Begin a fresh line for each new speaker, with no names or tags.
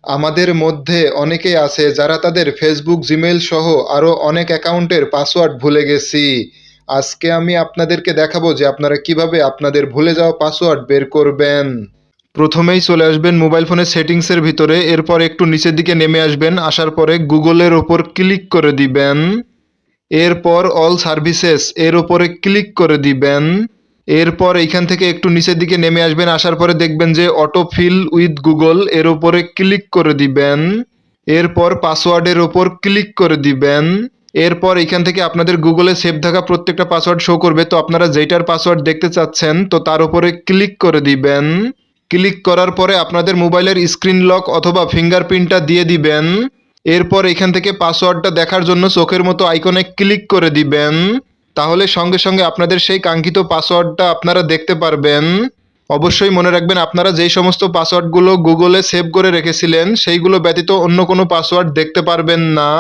আমাদের মধ্যে অনেকেই আছে যারা তাদের ফেসবুক, জিমেইল সহ আরও অনেক অ্যাকাউন্টের পাসওয়ার্ড ভুলে গেছি। আজকে আমি আপনাদেরকে দেখাবো যে আপনারা কিভাবে আপনাদের ভুলে যাওয়া পাসওয়ার্ড বের করবেন। প্রথমেই চলে আসবেন মোবাইল ফোনের সেটিংসের ভিতরে, এরপর একটু নিচের দিকে নেমে আসবেন, আসার পরে গুগলের ওপর ক্লিক করে দিবেন। এরপর অল সার্ভিসেস এর ওপরে ক্লিক করে দিবেন। এরপর এইখান থেকে একটু নিচের দিকে নেমে আসবেন, আসার পরে দেখবেন যে অটো ফিল উইথ গুগল এর ওপরে ক্লিক করে দিবেন। এরপর পাসওয়ার্ডের ওপর ক্লিক করে দিবেন। এরপর এইখান থেকে আপনাদের গুগলে সেভ থাকা প্রত্যেকটা পাসওয়ার্ড শো করবে, তো আপনারা যেটার পাসওয়ার্ড দেখতে চাচ্ছেন তো তার উপরে ক্লিক করে দিবেন। ক্লিক করার পরে আপনাদের মোবাইলের স্ক্রিন লক অথবা ফিঙ্গারপ্রিন্টটা দিয়ে দিবেন। এরপর এখান থেকে পাসওয়ার্ডটা দেখার জন্য চোখের মতো আইকনে ক্লিক করে দিবেন। তাহলে সঙ্গে সঙ্গে আপনাদের সেই কাঙ্ক্ষিত পাসওয়ার্ডটা আপনারা দেখতে পারবেন। অবশ্যই মনে রাখবেন, আপনারা যেই সমস্ত পাসওয়ার্ডগুলো গুগলে সেভ করে রেখেছিলেন সেইগুলো ব্যতীত অন্য কোনো পাসওয়ার্ড দেখতে পারবেন না।